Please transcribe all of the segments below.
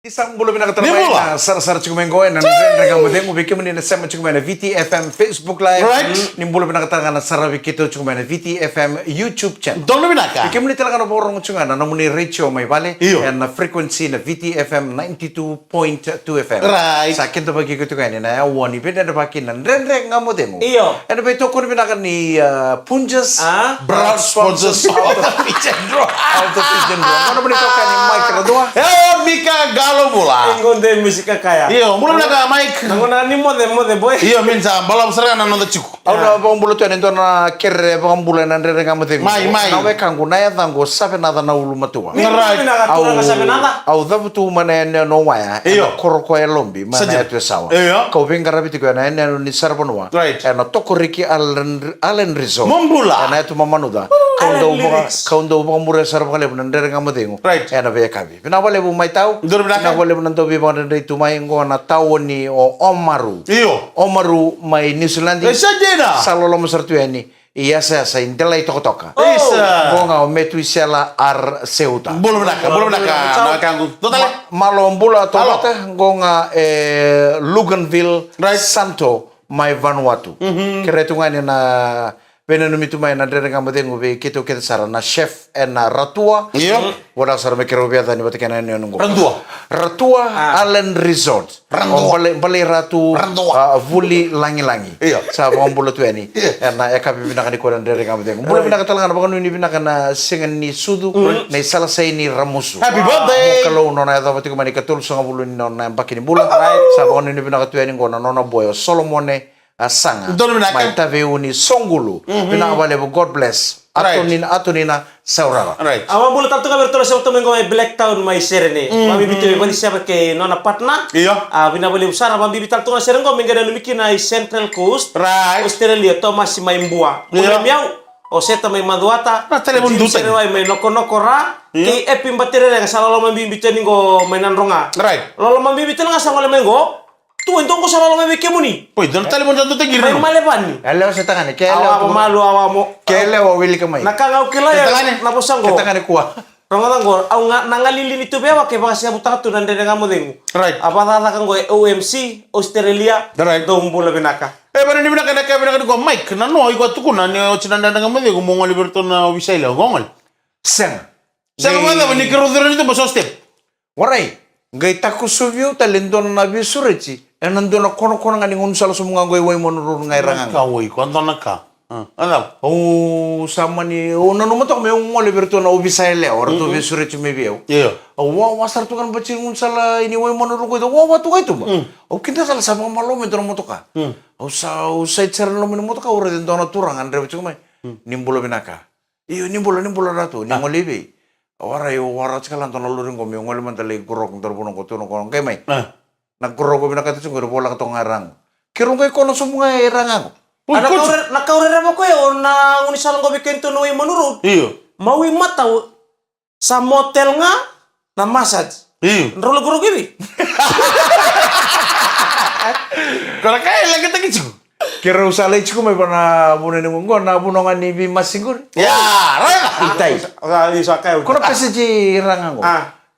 Isang bulo pinakatrabaho na sar-sar chukumengo na nrengang modeng ubike mo na sama chukumena VTFM Facebook Live. Right. Nimbulo pinakatanga na sarabi kito chukumena VTFM YouTube channel. Doon na binaka. Bike mo ni talaga na borong chungana na muni ratio may bale. Iyo. And na frequency na VTFM 92.2 FM. Right. Sa akin to bagi ko tukani na wani pina na baki na nrengang modeng. Iyo. And ba ito ko pinaka ni Punjas Brown sponsors. Out of Pigeon Draw. Ano ba nito kani Mike Radua? Mika Galo bola. Ingonde musika kaya. Iyo, mula binaka Mike. Nangona ni mode boy. Iyo, minsa balam serga na nonda chiku. Auna bambulu tu ando na kerre bambulu na ndere ngamu tengu. Mai. Na we kangu na ya thango sabe na na ulu matua. Right. Au dhabu tu mana no waya. Iyo. Koroko ya lombi mana Saja. ya tu sawa. Iyo. Kau bengar rabiti ko na ene ni sarbanwa. Right. Na tokoriki Allen Resort. Mombula. Na itu mamanuda. Kau ndo mure sarbale na ndere ngamu tengu. Right. Na be kabi. Bina wale bu mai tau. Ndor binaka. Na wale bu nanto bi bana ndai tu mai ngo na tau ni o Omaru. Iyo. Omaru mai New Zealand. Sajena. Salolo masartu yani iya sa indela toka. Isa. Bonga o metu isela ar Ceuta. Bolo binaka. Na kangu. Total. Malombula tomata ngonga Luganville Right. Santo mai Vanuatu. Keretungani na Veneno mitu mai na dere ngamba dengu be kito kita sara na chef na Ratua. Iyo. Wala sara me kero biata ni batikana ni nungo. Rantua. Allen Resort. Rantua. Bale ratu Rantua. vuli langi-langi. Iya. Sa bambula tu yani. Iya. Na eka bibina kan ikoran dere ngamba dengu. Bula bina katala kan bakanu ni bina kan singan ni sudu na isala say ni ramusu. Happy birthday. Kalau nona ya dapat mani katul songa bulu ni nona bakini bula. Sa bakanu ni bina katu yani ngona nona boyo Solomone asanga. Doon binaka. Mai taveuni songulu. Bina wale God bless. Right. Atunina saurara. Right. Awa bulu tatu ka bertolo sa utang may Black Town may serene. Mami bito bali siya ke nona patna. Iyo. Bina bali usara mami bital tunga serengo mengada lumiki na Central Coast. Right. Australia Thomas may mbua. Iyo. Miau o seta may maduata. Na tele mun dutan. May noko ra. Ki epim batire nga sa lolo mami bito ningo may nanronga. Right. Lolo mami bito nga sa ngole mengo. Tu entong ko sa lolo mami kemuni. Poi, doon tali mo dito tingin. May malebani. Ele o setangani. Awa malu awa mo. Kele o wili kamai. Nakangau kila ya naposang go. Ketangani kuah. Rongatang go. Au nangalili itu bewa ke baka siya butang tu nande ngamu dengu. Right. Apa tata kang go OMC Australia. Right. Dombula binaka. Pero ni binaka ko Mike na no iko tukuna ni chinanda nga mo ko mo liberto na wisaila gongol. Seng. Sa mga ba ni kirudero nito ba so step? Warai. Ngai taku suvio talendon na bisureci. Enandona kono ngani ngunsala sumunga ngoi wai monurur ngai rangang. Kawai ko andona ka. Ala. Oh sama ni nanu matok me ngole berto na obisaile or to bisureci me biau. Iyo. Wa wasar tu kan baci ngunsala ini wai monurur ko wa tu kai tu ba. O kinta sala sama malo me dono motoka. O sa cerno lo me motoka ore den dona turang andre baci mai. Nimbulo binaka. Iyo nimbulo ratu ni ngole be. Warai wara cakalan tono luring ko me ngole mantale kurok terbuno ko tuno ko kai mai. Nagkuro ko binakata siguro bola ka tong arang. Kirong kay kono sumunga erang ako. Nakaurere mo ko yo na unisalang go bikento no manurut. Iyo. Mawi mataw sa motel nga na massage. Iyo. Nrolo guru gibi. Kala kaya lagi tagi chiku. Kira usala ichiku may na buno ni mungo na bunongan ni Bima Singur. Ya, raya. Itay. Isa kayo. Kono peseji erang ako.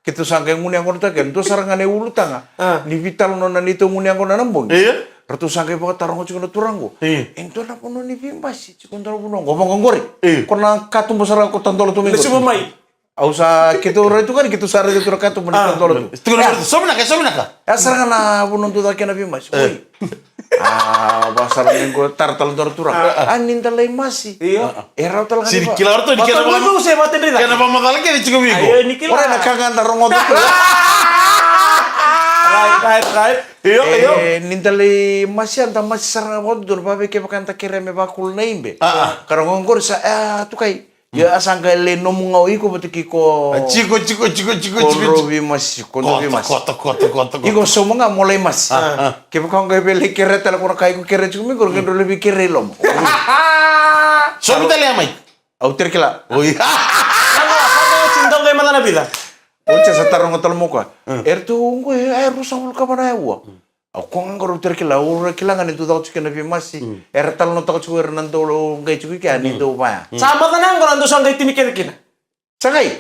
Kita sangkay nguni ang kono tagen. To sarangane ulutanga. Ni vital no nanito nguni ang kono nambong. Iya. Ratu sangkay pa tarong ko chikono turango. Iya. Ento na puno ni Bima si chikono tarong puno. Ngomong ngori. Iya. Kono katumbo sarang ko tandolo tumingo. Lesu mamay. Ausa kita itu kan kita sarang itu katumbo ni tandolo tu. Sobna ka. Ya sarang na puno tu taken na Bima. Oi. Basar minggu tartal dor turang. Anin talay masi. Iya. Era talaga Si di ba? kilar to di Kaya kana mo se batin rida. Kana pa madala kaya chiku bigo. Ayo ni kila. Ora nakagan tarong odo. Right. Iyo. Nintali masi anta masi sarang odo dor babe ke bakanta kireme bakul na imbe. Karong ngor sa tu kai. Ya asangka le nomu ngau iko batiki ko. Chiku. Konrobi masi, konrobi masi. Koto. Iko somonga mulai mas. Ke bakang ga bele kere tala kono kai ko kere chumi ko kendo lebi kere lom. Sobi tali amai. Au terkila. Oh iya. Ano cintong kay mata na bida. Ocha sa tarong hotel mo ka. Erto ngo rusang ul ka mana yawa. Au ko ngoro terkila ur kilangan itu tau chikena bi masi. Ertal no tau chuer nan dolo ngai chuki ka ni do ba. Sama tanang ko nando sang kay tinikin kina. Sangay.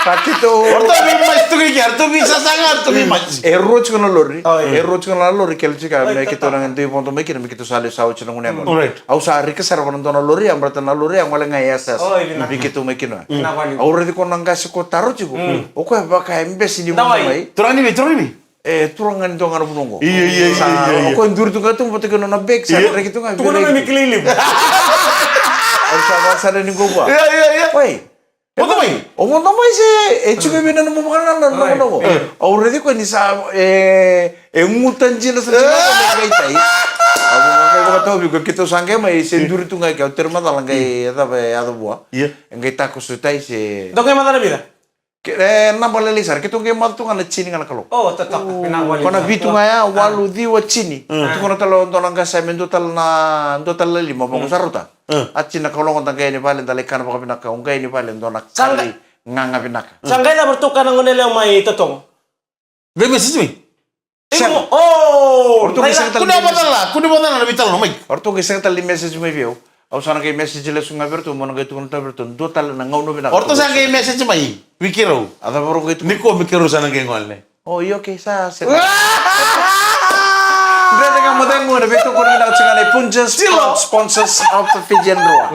Pakito. Orto mi mais tu ki tu bisa sangat tu mi mais. Erro chukana lori. Oh, iya. Erro chukana lori kel chika Oh, me iya, kito nang ente ponto me kina me kito sale sao china ngune mo. Alright. Au sa rika sar kono dona lori am berta na lori am wala ngai asas. Oh, iya, benar. Me kito me kina. Kenapa nih? Au redi kono nang kasi ko taro chiku. O ko ba ka embesi ni mo Tawai. mai. Turang ni. Turangan dong ngana bunongo. Iya. O ko ndur tu gatung bote kono na bek sa reki tu ngai. Tuh kan mikililim. Au sa ba sa ni go ba. Iya. Woi. Oto mai. O mo no mai se chuke bina no mo kana no no. Au redi ko ni sa ngutan jina sa jina ko ngai tai. Abu ngai ko to bi ko kito sange mai se ndur tu ngai ka terma dal ngai ada be ada bua. Iya. Ngai ta ko su tai se. Dok yang mana bila? Na balali sar kito ngai mal tu ngana chini ngana kalo. Oh, tetap pinawali. Kona vitu ngaya walu diwa chini. Tu kona talo ndona ngasa mendo tal na ndo tal lima mo saruta. Achina kolong ngai ni balen dale kana pa pinaka ngai ni balen ndona kali nganga pinaka. Sangkai na bertukar ng ngunel yung may totong. Be message mi. Oh, Orto kisa tal. Kuda batala na bital no mai. Orto kisa tal message mai view. Au sana kay message le sunga bertu mo ngai tu kona bertu ndo tal na ngau no pinaka. Orto sa kay message mai. Wikiro. Ada baru gitu. Niko mikiro sana kay ngolne. Oh iya oke sa. Berarti kamu tengok ada betul kau nak cakap Punjas sponsors of the Fijian Roa.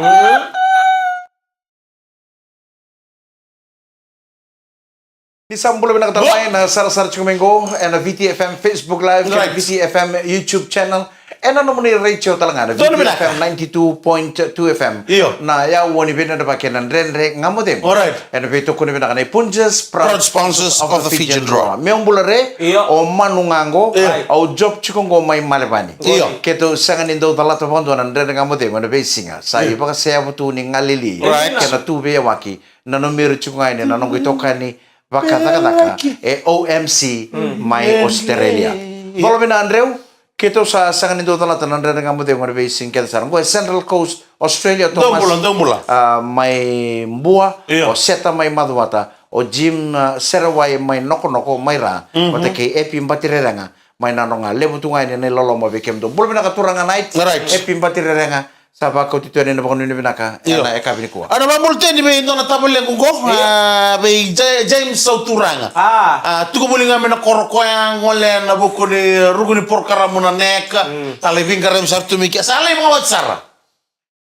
Di sambul benar kata main sar cumengo, na VTFM Facebook Live, VTFM YouTube channel. Ena nomor radio talangana VTFM 92.2 FM. Iyo. Na ya woni bena da pakenan renre ngamodem. Alright. Ena betul kau benar kata Punjas Proud sponsors of the Fijian Roa. Meombulare Iyo. o manungango au job chikongo mai malebani. Iyo. Keto sangan indo dalato bondo nan renre ngamodem na besinga. Sai baka saya butu ni ngalili. Right. Kena tu be waki. Na nomero chikongai ni na nongo itokani baka taka OMC mai Australia. Bolo bina Andreu keto sa sangan indo dalato nan renre ngamodem na besing keta sarang ko Central Coast Australia Thomas. Dong Mai mbua Iyo. o seta mai maduata o Jim serawai mai noko mai ra o te ke epi mbatirerenga mai nanonga lebu tungai ne lolo mo bekem do bulu binaka turanga night Right. epi mbatirerenga saba ko tito ne bakon ne binaka Iyo. ena eka biniko Ana ba multe ni be ndona tabule ngugo. Be James Sauturanga. Tuko bulinga mena koroko yang ngole na buku ni ruguni porkara muna neka. Tale vingkara sartu miki. Sale mo watsara.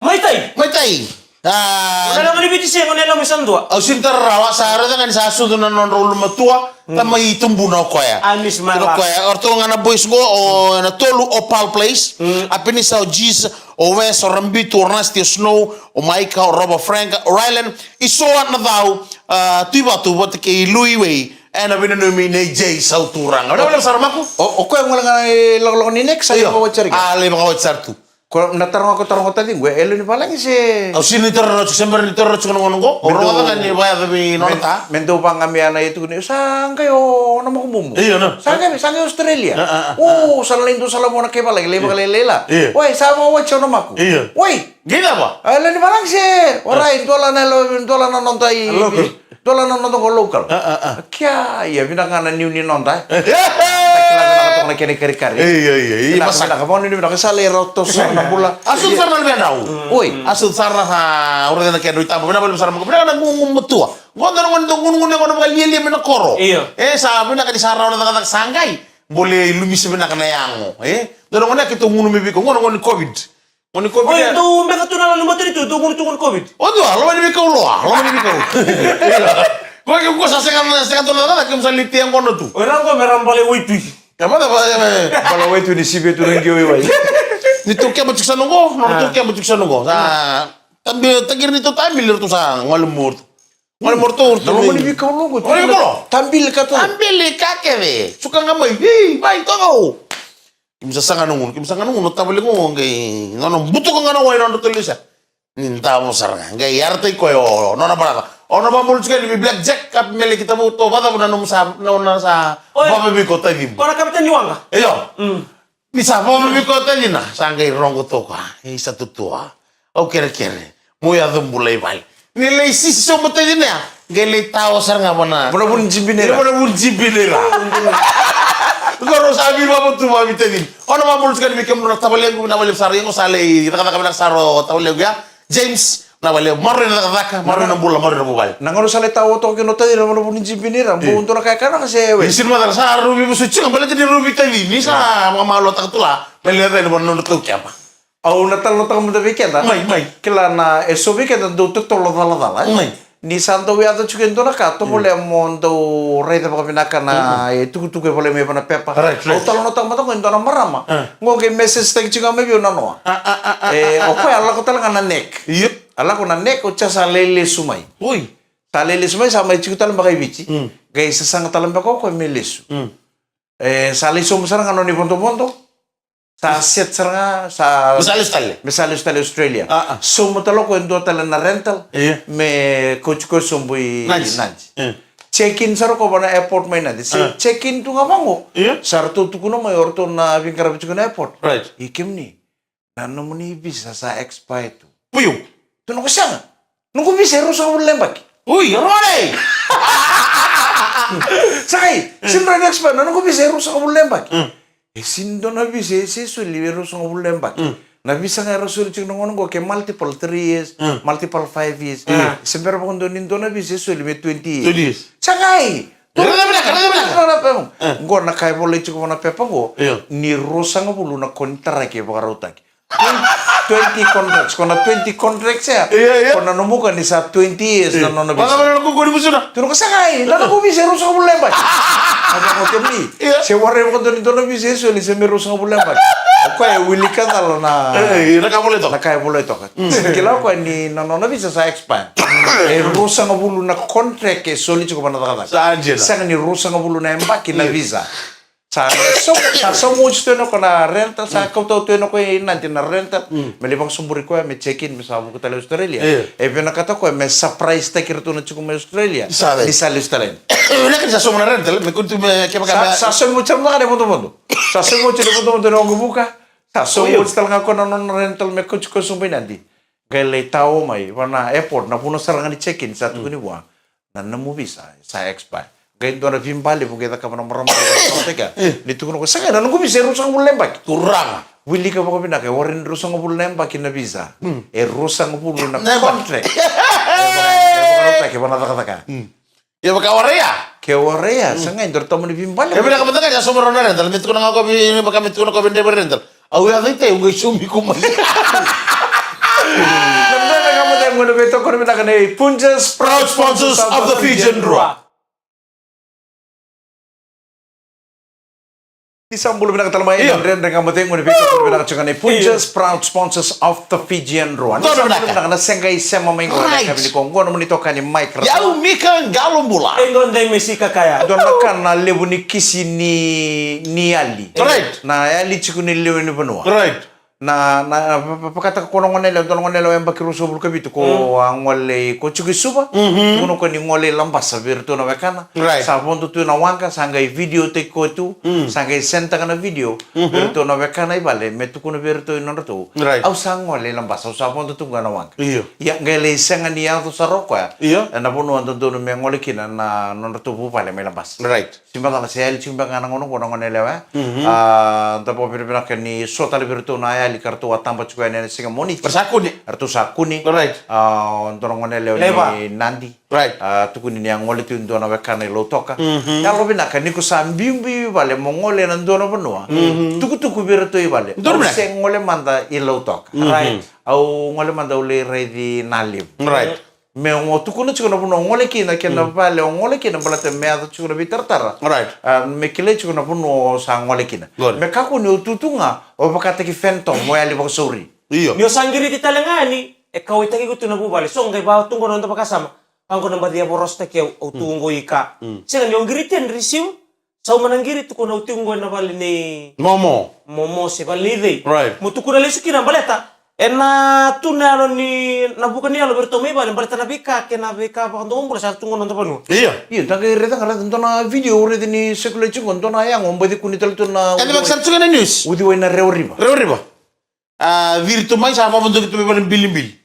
May tay. Mai tai. Wala naman ibiti siya ngunel yung isang dua. Au sintar rawa sara dengan sasu na non rulu matua tamai tumbu na koya. Amis Na marah. koya orto ngana boys go o na tolu opal place. Apini sa jis o wes o rambitu o nasty snow o maika o roba frank o rylan iso na daw tuiba tu bot ke luiwe ana binanumi ne jay sauturang. Ada wala sarmaku? o ko yang ngala lolo ni next sa ko wachari Ale mga sartu. ko natarong ko tadi gue elo ni palang si Au sini terro sember ni terro ngono ngo. Oro kan ni baya tapi nonta. mendo pang kami anak itu ni sangkai o nama kumumu Iya no. sangkai Australia oh salah itu salah mau nak kepala lele lela Iya. woi sama wajah namaku Iya. woi Gila ba? Ala ni balang si orai dola na nontai dola na nonton ko local kya ya bina kana niu ni nontai takila na kene kari Iya. masa ka mo ni bina ka sale rotos na bula Asud sarna lebih tahu. Oi. Asud sarna ha orang yang kayak duit tamu. Benar belum sarna. Benar kan ngomong betua. Ngomong kali dia mena koro. Iya. Sabi na kadi sarna orang kata sanggai. Boleh lumis mena kena yango. Dorong ngone kita ngunu mibi ko ngono covid. Ngoni covid. Oh, itu mereka tuh nalang lumot itu tungun COVID. Oh tuh, lo mibi ko lo. Kau sasengan tuh nada kita misalnya liti yang kono tuh. Orang kok meram balik witui. Apa tuh? kalau itu di sibe tu ngi oi Ni Turkiya macam sana ngo, Turkiya macam sana ngo. Tambil tagir ni tu tambil tu sa ngalemur. Ngalemur tu. Kalau mau di kau logo Orang ko. tampil ka tu Tambil kake be. Suka ngamai. Bai to. Kimsa sanga nungun, tabel ngo ngai. Nono butu ko ngana wai nono tulisa. Ninta mo saranga. Ngai yarte ko yo. Nona baraka. Ono ba mul sekali di blackjack kap mele kita buto bata bunan sa nona sa. Ba be ko tadim. Kau nak kapten juang kah? Iyo. Ni sa ba be ko tadina. Sangai rongo to ka. Satu tua. O kere. Mo ya dumbulai bai. Nilai sisi so tadina. Gele tao saranga mana. Pura pun jimbinera. Pura pun jimbinera. Goro sabi ba tu ba bitadin. Ono ma mul sekali bikem na tabale na bale sari ngo sale. Kita kata kami saro tabale ya. James Na bale marre na daka, marre na bula, marre na bubal. Nangono sale tawo to kino tadi na mo ni jimbinira, mo unto na kay kana kasi we. Isin madar sa rubi mo suci, bale tadi rubi tadi. Ni sa mga malo tak tula, bale na mo no to kya pa. Au natal no tamu da weekend. Mai. Kila na eso weekend do to lo dala. Mai. Ni santo we ato chuken do na ka to mole mondo rei da pakapinaka na tuku pole me pana pepa. Au talo no tamu to ko na marama. Ngoge message tag chuka me bi na no. O ko ala ko tala kana nek. Iya. Ala ko na nek o cha sa lele sumai. Oi. Sa lele sumai sa mai chuku tala bakai bici. Gai sa sang tala ko melesu. Sa lesu musara ngano ni ponto. Sa set saranga sa Misalis tali Australia. So mutalo ko endo tala na rental. Me coach ko sumbui nanti. Check-in saro ko bana airport may nanti. Check-in tu ngabango. Sarto tu kuno may orto na vingkara bicu na airport. Right. Ikim ni. Nano mo ni bisa sa expire tu. Puyo. Tu nung kasanga. Nung bisa ero sa ulembak. Ui, rone. Sakay. Siyempre na expire. Nung bisa ero sa ulembak. Sindo na bisa so libero sa ulembak. Na bisa nga ero sa ulit nung ko ke multiple 3 years, multiple 5 years. Siyempre pa kung doon na bisa so libero 20 years. Sakay. Ngo na kaya boleh cukup na pepa go. Ni rosa nga bulu na kontrak ke bakarutak. 20 contracts. Kung na 20 contracts ya. Kung na numuka ni sa 20 years na nona bisa. Baka ko ko musuh na. Tuno ka sakay. Lalo ko bisa rosa nga bulu ba? Ada ko kemi. Se warre ko doon na bisa so ni se rosa nga bulu ba. Ko ay willy ka na. Nakaya boleh to ka. Kila ko ni nona bisa sa expand. Rosa nga bulu na contract ke soli cukup na taka. Sa Angela. Sa ni rosa nga bulu na embaki na visa. Sa much to no ko na rental sa kauto to no ko nanti na rental melibang sumburi ko me check in me sa ko tala Australia e pinakata ko me surprise take to na chuko me Australia di sa Australia Wala ka sa sumuna rental, me kuntu me kaya baka. sa mo chamo na mundo sa mo chamo mundo no buka sa mo talaga ko na non rental me ko chuko sumbi nanti gale tao mai wana airport na puno sarangan di check in sa tukuni wa na namu visa sa expire Kain doon na vimbali po kita ka pa ng maraming teka. Dito ko sa kanya, nung bisa rusang bulembak. Kurang. Willy ka pa pinaka, warin rusang bulembak na visa. Rusang bulo na contract. Kaya pa nataka. Ya baka waria. Kaya waria, sa ngayon, doon tamo ni vimbali. Ya pinaka pataka ya sumuro na rental, mit ko na ako baka mit ko na ko bende rental. Awi ate te ungay sumi ko mali. Nanda na kamo tayo muna beto ko na pinaka na Punjas Proud sponsors of the Fijian Rock. Isang bulo pinakatalamayan ng kamatay mo ni Victor ko pinakatsugan ni Punjas proud sponsors of the Fijian Roan. Isang bulo pinakasengay sema may ko na kabili ko. Ngono mo nito ka ni Mike Rato. Yau mika galong bula. Engon day mesika kaya. Doon na ka na lebu ni kisi ni Ali. Right. Na Ali chiku ni lebu ni Banua. Right. Na pakata ko ngonela doon ngonela yung bakiru sobul kabito ko ang wale ko chiku suba. Kuno ko ni ngole lambas sa virtu na wakana. Right. Sa ponto tu na wangka sangay video te ko tu sangay senta kana video virtu na wakana ibale metu kuno virtu ino to. Right. Au sang ngole lambas au sa ponto tu ngana wangka. Iyo. Ya ngele sanga ni yang tu saroko ya. Iyo. Na puno anto tu me ngole kina na non to bu pale me lambas. Right. Simba kala sel simba kana ngono kono ngonela wa. Tapo pira kani sota le virtu na ya li kartu watamba chukua nene singa moni. Bersaku ni. Artu sakuni. Right. Ndoro ngonela ni nandi. Right. Tukuni ni angole tu ndona wekana lo toka. Ya lo bina kaniko sa mbimbi vale mongole na ndona banua. Tuku virtu i vale. Se ngole manda i lo toka. Right. Au ngole manda ule ready nalim. Right. Me ngo tukuna chukuna puno ngole kina kena vale ngole kina balate me ado chukuna bitartara. Right. Me kile chukuna puno sa ngole kina. Good. Me kaku ni ututunga o bakata ki fentom mo yali bako sori. Iyo. Nyo sanggiri ti talangani e kawit taki ko tunabubali. So ngay ba tunggo nando pakasama. Ang ko namba dia boros te kaya o tunggo ika. Sila ni onggiri ten risiu. Sa umananggiri tu ko na utunggo na bali ni Momo se bali ni. Right. Mutu ko na lesu kina baleta. Na tunalo ni nabukan niya lo berto may bali baleta na bika kena bika pa kando umbra sa tunggo nando panu. Iya. Iya, tangi reta kala ndona video urede ni sekule chungo ndona yang ombadi kunital tu na. Kani magsartu ka na news. Udi wena reoriba. Riba. Virtu mai sama bentuk itu memang bil-bil.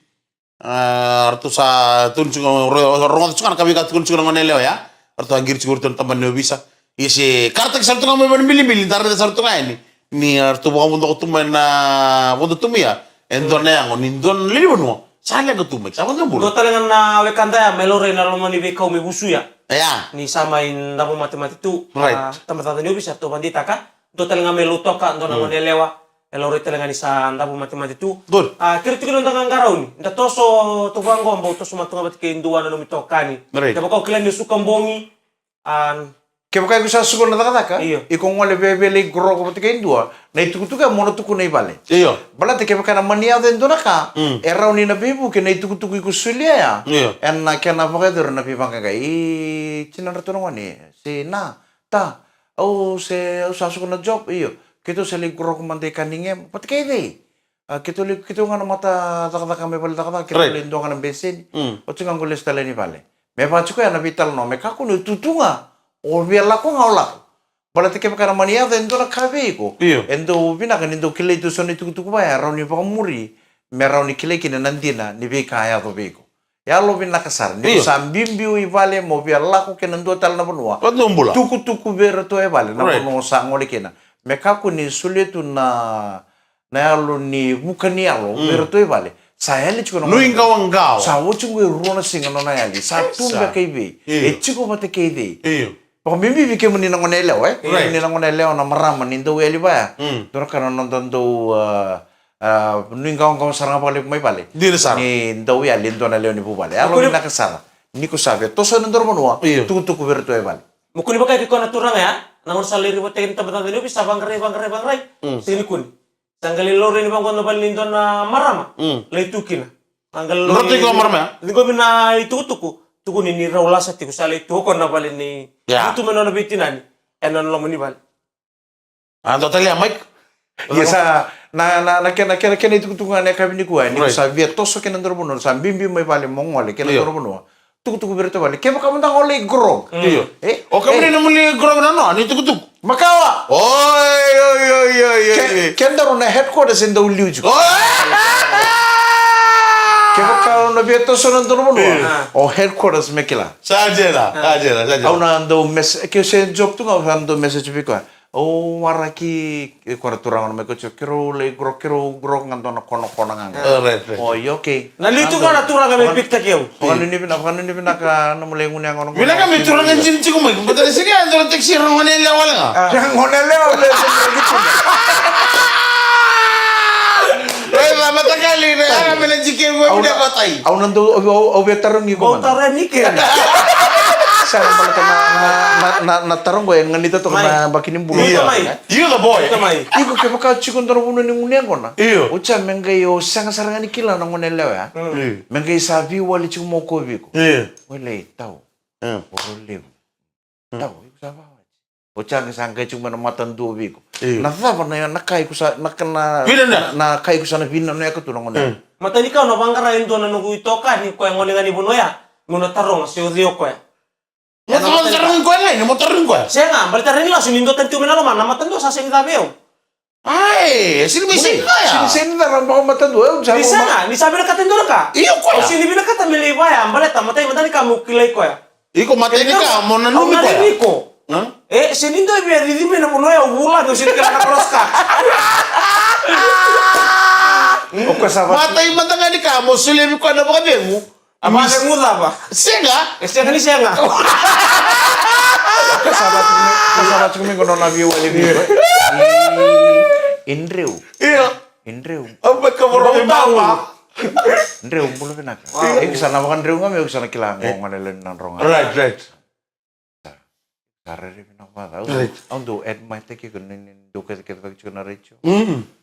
Artu sa tun cunga rongat cunga kami kat tun cunga ngoneleo ya. Artu angir cunga tun tamban neo bisa. Isi kartek sartu kami memang bil-bil. Ntar ada sartu kaya ini. Ni artu bukan untuk tumen na untuk tumia. Endon yang on indon lili bono. Sala ko tumik. Sama ka Do bulo. talengan na wekanta ya melore na lomani be kau me busu ya. Ya. Ni sama in dapo matematik tu. Right. Tamata ni bisa to bandita ka. Do talengan meluto ka do na lewa. Elore talengan isa dapo matematik tu. Good. Kira tikilon tangan garau ni. Da toso to bango ambau toso matunga bat ke indua na mitokani. Right. Da kau kilan ni sukang bongi. Kaya kaya ko sa suko na taka Iyo. iko ngole bebele gro ko pati indua na itukutuka mono tuku na ibale. Iyo. Bala te kaya kana mania den dona ka era ni na bebu ke na itukutuku ko sulia ya. Iyo. En na kaya na pagka na pipang ka i chinan rato na wani si na ta au se au sa suko na job iyo kito se li gro ko mande kaningem pati kaya dei. Kito nga na mata taka kami bala taka kito Right. lindo nga ng bensin. O tsingang ko listala ni bale. Me pachuko ya na vital no me kako ni tutunga. O biar laku ngau laku. Bala te kepakana mania endo na kabe ko. Iyo. Endo bina kan endo kile itu soni tuku baya rauni pa muri. Me rauni kile kina nandina ni be kaya to beko. Ya lo bina kasar. Ni Iyo. sambimbiu i vale mo biar laku kena ndo tal na benua. Wat numbula. Tuku bera to e vale na Right. benua sa ngole kena. Me kaku ni suletu na yalo ni bukan ni yalo bera to e vale. Saya li chuko Nuing kawanggaw. Sa wo chungo rona singa no na yali. Sa tumba kaibe. Iyo. E chiko mate kaide. Iyo. Pag mimi bike mo ninang onelew Right. ninang onelew na marama nindo eli ba. Dora kana nonton do ning kaong sarang balik may bale. Di na sara. Ni ndo ya lindo na lew ni bubale. Alo ni nakasara. Ni ko sabi to sa nandor mo no. Iyo. Tuku berto e bale. Mukuni ba kay ko naturang ya? Nangon saliri ba tayo tabatan ni bisa bangray. Sini kun. Tanggalin lori ni bangko na balindo na marama. Laitukin. Tanggal lori. Berarti ko marama? Hindi ko bina itutuko. Tuko ni rawla sa tiko sala itu ko na balin ni. Ya. Itu meno na bitinan. Enon lo ni bal. Ando tali Mike. Ya sa na kena itu tunga ne kabini ko ni Right. sa via toso kena ndor mo no sa bimbi may bale mongole kena Iyo. ndor mo no. Tuku berto bale. Kaya ka mundang ole grog. Iyo. Eh, O kami ni naman ni grog na no. Ani tukutuk. Makawa. Oy. Kendaro na headquarters in the Uliuju. Oy. Kaya ka na via toso nandor mo no. Ah. O headquarters mekila. Sajela. Au na ando que se job tu ngau ando message biko. O waraki ko turang na meko kero le kero ngando na kono ngang. Right. O yo ke. Nalito ka naturang kami pikta kiyo. Kan ni bina ka na mulai ngunya ngono. Bila kami turang ng jinchi ko Mike. Betul sini ando teksi orang Manila wala nga. Yang ngonele ole gitu. Eh, matagali na kami na jikin mo hindi patay. Au nando o veteran ni ko man. Bautara ni ke. Sana pala na tarong ko yang nganito to na bakinin bulu. Iya. You the boy. Kamay. Iko ke baka chikon daro buno ni ngunya kona. Iyo. Ucha mengai o sanga saranga ni kila na ngonele ya. Mengai sabi wali chumo ko biko. Iya. Wala tau. Oroleu. Tau, iko sa bawa. O changa sanga chuma na matan do biko. Iyo. Na thaba na nakai ko sa nakana Pina na? na kai ko sa na bina no yakatu na ngone. Matani ka no bangkara indo na nugu itoka ni ko yang ngolingan ibu noya. Ngono tarong si odio ko ya. Motorin ko na, motorin ko. Saya nga, balita rin lang, sinindo tayo tumina naman, namatando sa sinitabiyo. Ay, sino may sino kaya? Sini na ran baka matando. Di sana, ni sabi na katendo na ka. Iyo ko O ya. sinibi na katamili ba ya, balita, matay, matani ka, mukilay ko ya. Iko matay ka, mo nanumi ko ya. Nanumi ko. Ha? Sinindo ay didimi na puno ya, ulan, yung sinikala na cross ka. O kasama. Matay matangani ka, mo sulibi ko na baka mo. Apa ada muda ba? Senga? Siya nga ni siya nga. Kasama kami kono na view wali view. Indrew. Iyo. Indrew. Apa ka mo rin ba? Indrew bulo pinaka. Sana makan Indrew ngami sana kilang ngone nan ronga. Right. Karere pinaka. Right. Ando ed mai teki kunin do ke bagi chuna recho.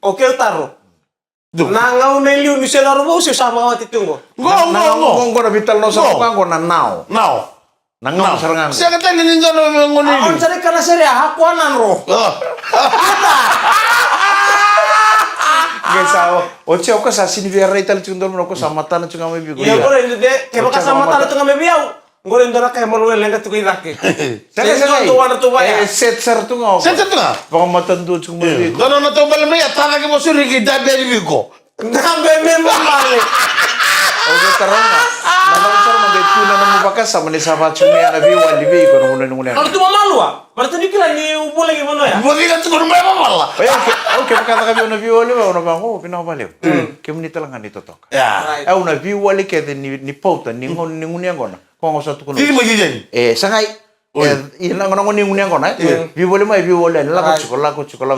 Oke, utaro. Do. Nangaw na iliw ni siya na rumo, siya sama ka matitunggo. Go. Ngong na vital no sa ko na now. Now. Nangaw sarangan. Siya ka tayo ninyo na mga Ang sari ka na siya, hakuanan ro. Guys, o che o ka sa sini via reital chundol mo ko sa mata na chunga mai bigo. Iya, gore, hindi, kaya baka sa mata na ito nga may biyaw. Gore, hindi na kaya maluwel lang ka ito kay Saya tuwa na tuwa ya. set sar tu ngau. Set sar tu ngau? Baka matando chunga mai bigo. Dono na to balam ya tara ke mo suri ki dabe bigo. Nabe me mamali. Oke taranga. Nama besar mangga tuna namu bakasa mani sahabat cumi ana viwa libi ko namu nungu Kalau tu malu Mana tu nikila ni ubo lagi mana ya? Bagi kan tuh rumah malah. Oke kata kami una viwa liba una bango pina baleu. Kemu ni talangan ni totok. Ya. Una viwa li ke ni pauta ni ngon ni nguni angona. Ko ngosa tu kono. Ini bagi jadi. Sangai ina ngona ngoni nguni angona. Viwa li mai viwa li la ko chiko.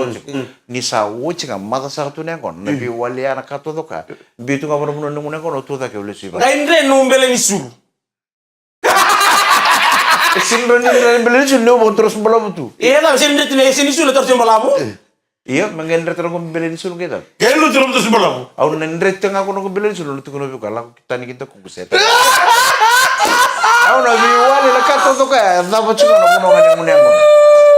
Ni sa wuchinga mata sa tu ni angona. Na viwa li ana kato doka. Bitu ngabona muno nguni angona tu da ke ulesi ba. Kaindre numbele ni suru. Sindro ni beli sulu mau terus malam tu. Iya tapi sindro tu sini sulu terus malamu. Iya, mengendra terus kau beli sulu kita. Kayak lu terus malam. Aku nendret tengah aku nak beli sulu tu kau buka lah kita ni kita kuku set. Aku nak biwali lah kata tu kaya, apa cuma nak punong yang mana yang mana.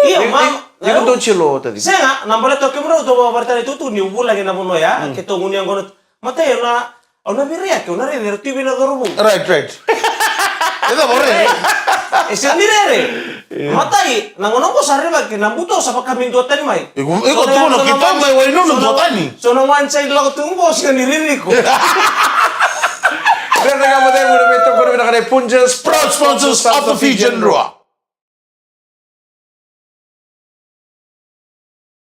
Iya, mam. Yang tu cilo tadi. Saya nggak, nampaknya toke mana tu bawa berita itu ni ubul lagi namun ya, kita nguni yang kono. Mata ya ona beriak, ona rere tu bina dorong. Right. Itu boleh. Sendiri. Matai, nangono ko sari ba kinambuto sa pagkamindutan may. Ikaw tuh nak kita may way no nundutan ni. So no one side lang tunggo sa niriri ko. Dan dengan mata yang berbeda tu berbeda dengan Punjas Proud sponsors of the Fijian Raw.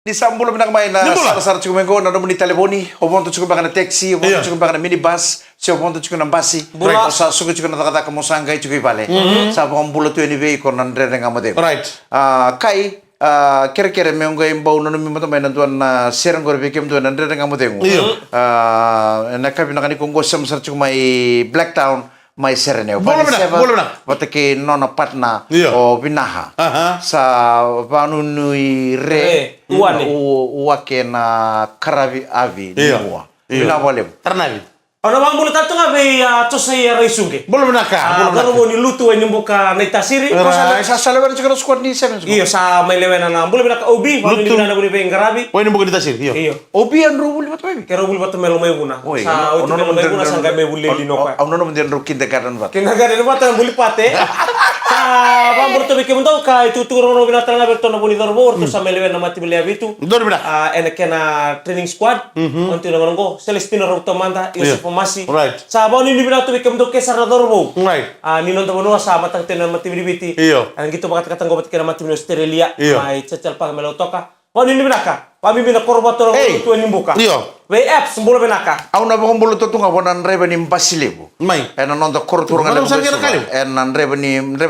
Di sambul nak main sar cukup mengko na namun di telefoni, obon tu cukup bakal taxi, obon tu cukup bakal minibus, si obon tu cukup nambasi. Right. Sa suku cukup nak kata kamu sanggai cukup balik. Sa obon bulu tu ini vei kon andre dengan mode. Right. Kai kira-kira mengko imbau nono mimata main tuan serang gor bikim tuan andre dengan mode. Nak kami nak ni Kongo sam sar cukup mai Blacktown. Mai serene boleh nak watake nona patna o binaha sa vanunui re uake na karavi avi niwa bina boleh ternabi. Ano bang bulat ato nga bay tosay raisunge. Boleh nak. Garo mo ni luto ay nimbuka na itasiri. Sa salawan siguro squad ni seven. Iyo sa may lewenan na boleh nak obi, wala ni na boleh bay garabi. Why nimbuka ditasir? Iyo. Obi an rubul bat baby. Kero boleh bat melo may guna. Sa uti melo may guna sa gamay boleh lino ka. Ang nono mendyan ro kindergarten bat. Kindergarten bat ang boleh pate. Sa bang burto bikim daw ka ituturo no binatang na berto na boleh dorbor to sa may lewen na mati boleh abitu. Dor bina. Enak na training squad. Unti na manunggo. Celestino Rotomanda, Yusuf Masi. Right. Sa ni binato bikim do kesar na dorbo. Right. Ninon tamo sa matang tenan matibiti. Iyo. Ang gito bakat katang gobat kena mati Australia. Iyo. May cecel pa melotoka. Ni binaka. Pami bina korbato tu nimbuka. Iyo. We apps mbola binaka. Au na bang bulu tu nga bonan reba ni mbasilebu. Mai. En non da kortur nga Mana besar kira kali? En nan reba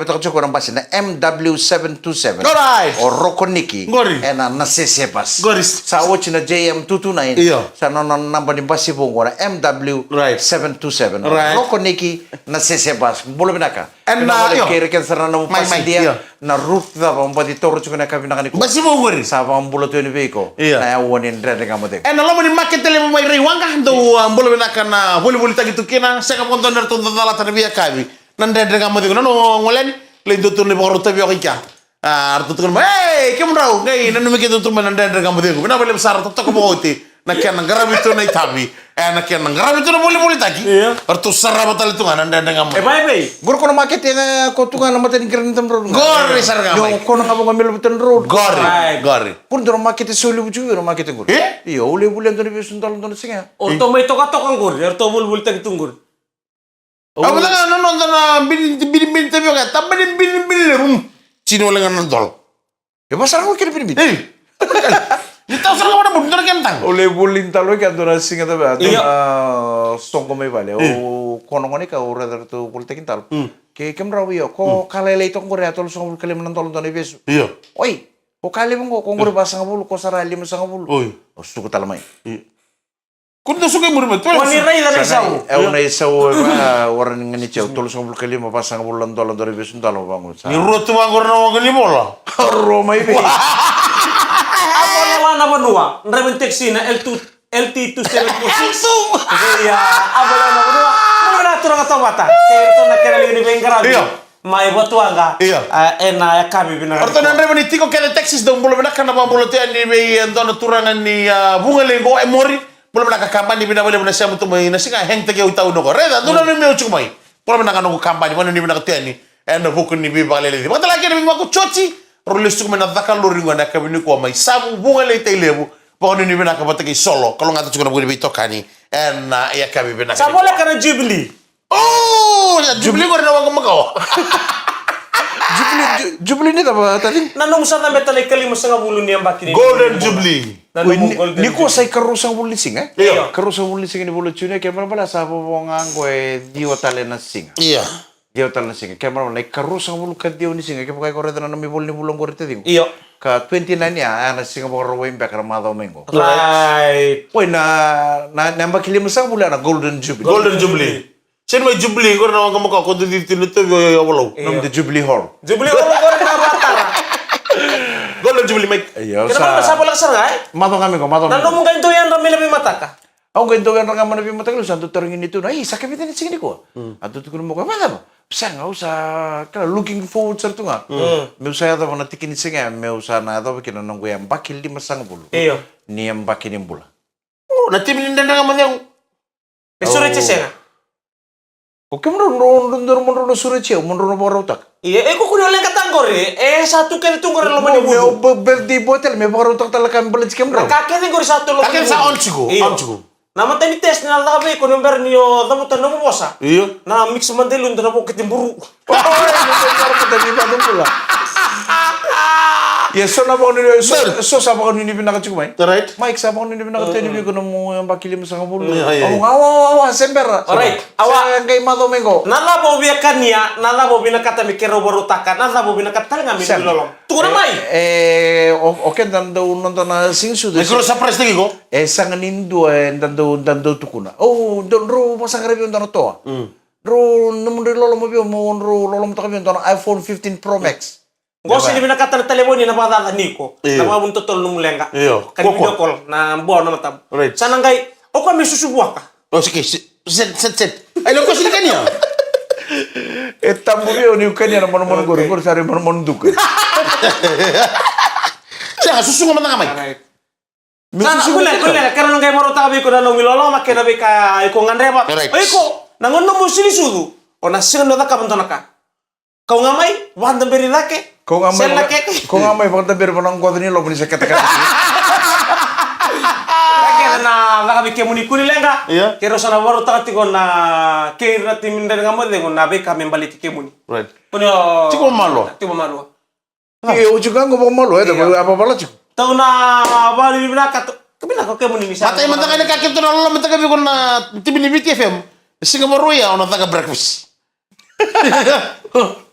ta choko mbasi na MW727. Alright. O Rokoniki. Gori. En na CCpas. Goris. Sa watch na JM229. Iyo. Sa non namba ni mbasi bongo na MW727. Right. Rokoniki na CCpas. Bulu binaka. En na iyo. Kira kan sarana mo pasi dia na root da bang pati toro choko na kabina kaniko. Basi mo goris. Sa bang bulu tu ni veiko. Iya. Na wonin rede nga mo de. En lo ni market tele mo mai riwanga do boleh bina kana boleh tagi tu kena seka ponton der tu dala tan biya kabi. Nan der nga mo de no ngolen le do tu ni boro tabi okika. Artu tu kan hey kemrau ngai nan mi ketu tu man der nga mo de. Bina boleh besar tu ko boti. Nak kena garabi tu nai tabi. Nak kena garabi tu boleh tagi. Artu sarra batal tu nan der nga mo. Bye. Guru kono market yang kau tu kan nama tadi keren tem road. Gori sarga mai. Yung kono kamu ngambil betul road. Gori. Pun dorong market soli buju dorong market guru. Iya, ule bulan tu ni biasa suntal tu singa. Orto may toka-tokang gur. Orto bul tagi tunggur. Apa tak nonton bin tabi okika. Tapi bin rum. Cino lengan nonton. Ya pasal aku kira bin. Kita usah kamu bener kentang. Ule bulin talo kan dorong singa tu bah. Iya. Songko mai bale. Oh kono ngoni kau radar tu politik tal. Kem rawi yo. Ko kalele itu ngore atau songko kali menonton tu ni biasa. Iya. Oi. Ko kali mengko ngore basang bulu ko sarali masang bulu. Oi. Suku talamai. Kunta suka murmet. Wani rai dari sau. Una isau orang ngani cau tolu sangul kali ma pasang bulan dolan dari besun talo bangun. Ni rotu mangor na wangani bola. Roma ibe. Apa lawan apa dua? Nremen teksi na LT2746. Ya, apa lawan apa dua? Mana turang atau mata? Kerto na kera lagi ni bengkarabi. Iya. Mai buat anga. Iya. Ena ya kami bina. Orto nan remen itiko kele Texas dong boleh nak kana bolo te ani be ndona turangan ni bunga lengo emori. Boleh nak kampanye bina boleh na siya mutu mai na singa heng tege utau no. Reda duna ni meu chumai. Boleh nak ano kampanye mana ni bina te ani. Ena bukun ni be balele. Mata lagi ni maku chochi. Rolis tu mana takkan luring wana kabini ko mai sabu bunga le te lebu. Pokoknya ni bina ka bataki solo. Kalau ngata cukup boleh bitok kani. Ena ya kabi bina. Sa boleh kana Jubilee. Oh, ya Jubilee ko rin awang kumakaw. Jubilee ni apa tadi? Nanong sa na metalay kalimos nga bulo niya bakit Golden Jubilee. Ni ko say karusang bulising eh? Iya. Karusang bulising ni bulu chune kaya mana sa pobongan ko diwa tale na singa. Iya. Diwa tale na singa. Kaya mana karusang bulu ka diwa ni singa kaya kaya koreta na mi bulu ni bulong ko rete dingo. Iyo. Ka 29 ya na singa ko ro wimbe ka ma domingo. Right. Poi na namba kilimo sa bulu na Golden Jubilee. Golden Jubilee. Sino may Jubilee ko rin awang kumakaw ko dito walaw. Nam the Jubilee Hall. Jubilee ko na batara. Golden Jubilee Mike. Iyo Kenapa sa sa pala sa nga? mato kami ko mato. Nanong mo ganito yan rami labi mata ka. Ako ganito yan nga man nabi matagalo sa tutarungin nito na sakit ni singa ko. Ato ko mo ko mana ba? Sang sa kala looking forward sa tunga. Me usaya da na tikin singa me usa na da kina nang yang bakil di masang bulu. Iyo. Ni yang bakil ni bula. Oh, natimin na nga man yung... Esure chesena. Oke menurut sure cie menurut orang utak. Iya, ko kuno lang katanggor satu kali tunggu lo mani bulo. Berdi botel me orang utak talakan belit kem bro. Kakek ni gori satu lo. Kakek sa onchigo. Onchigo. Nama tani tes na labi ko number niyo damo tan mo bosa. Iya. Na mix mandelun na po kitimburu. Tadi padung pula. Ya so na bang ni so sa bang ni pinaka cukup Right. Mike sa bang ni pinaka tani bi ko mo yang bakil mo sa bulu. Iya. Awa sember. Alright. Awa kay mado mengo. Nala bo biya kanya, nala bo binakata mi kero baru taka, nala bo binakata nga mi lolong. Tuko na mai. Oke dan do nonton sing sudah. Nagkuro sa press lagi ko? Sangan indo dan do tukuna. Oh, don ro pasang review dan to. Ro namun lolo mo mo ro lolo mo takabi don iPhone 15 Pro Max. Go sini binakata na telepon ni na bata niko. Iyo. Na mga buntotol nung mulenga. Iyo. Kan video call na buwan na matab. Right. Sana ngay, o kami susubuan ka. Oh, sige. Set. Ay, lang ko sila kanya. Tambo yo ni kanya na mono gor sari mono duk. Siya, susungan man na kamay. Sana kulen karon ngay maro tabi ko na nung milolo makena be ka ko ngandreba. Right. Ay ko, nangon mo sili sudu. O na singa no ka bantona ka. Kau ngamay, wanda beri lake. Kung amay pagta bir panang ko ni lo ni sa kata. Lake na lakabi ke muni kuni lenga. Iya. Kero sana baru takati ko na kira timin dari ngamod lengo na be kami balik ke muni. Right. Puno. Ciko malo. Timo malu. Iyo juga ngo malo apa bala cik. Tau na bali bina kato. Kabina ko ke muni misa. Matay man tayo nakakit na lolo man tayo ko na timin ni BTFM. Singapore ya ono taga breakfast.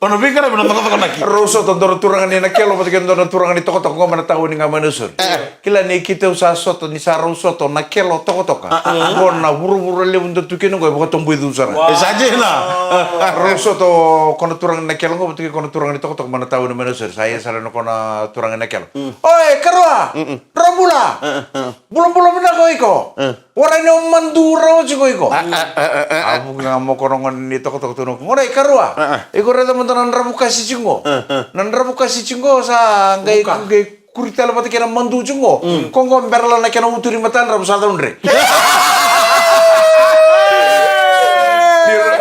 Pano bingkar na toko naki. Roso tondor turangan ni nakelo pati kan tondor turangan ni toko ko mana tahu ni ngamanusur. Kila ni kita usaha soto ni sa roso to nakelo toko Bon na buru-buru le untuk tukin ko buka tombu itu usara. Saja na. Roso to kono turangan nakelo ko pati kono turangan ni toko mana tahu ni manusur. Saya sarano kono turangan nakelo. Oi, kerwa. Rabula. Belum na ko iko. Orang ni mandura ko iko. Abu ngamo kono ni toko tuno. Ngore kerwa. Iko reda mantan rabu kasih cinggo. Nan rabu kasih cinggo sa ngai kurita la pati kena mandu cinggo. Kongo berla na kena uturi matan rabu sa undre.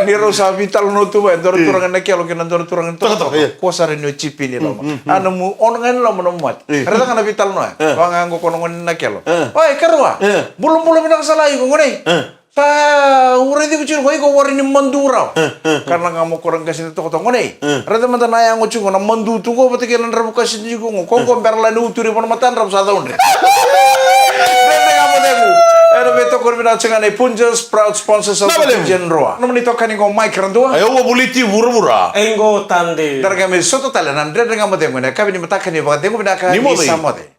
Ni rosa vital no tu ba dor turangan na kelo kena dor turangan to. Ko sare no chipi ni lo. Anu mu ongan lo mo mat. Reda kana vital no. Wa ngango kono na kelo. Oi kerwa. Bulum na salai ko ngone. Sa uredi ko chiro ko wari ni mandura. Karena ngamo kurang kasih to kotongo nei. Rada mata na yang ngocungo na mandu tungo pati kenan rabu kasih jugo ko berla ni uturi pon matan rabu sa daun. Rada ngamo degu. Ano beto korbina changane Punjas proud sponsors of Genroa. Nomni to kani ko mic randua. Ayo wo buliti bura-bura. Engo tande. Darga me soto tala nan rada ngamo degu ne kabini mata kani ba degu bina ka ni samode.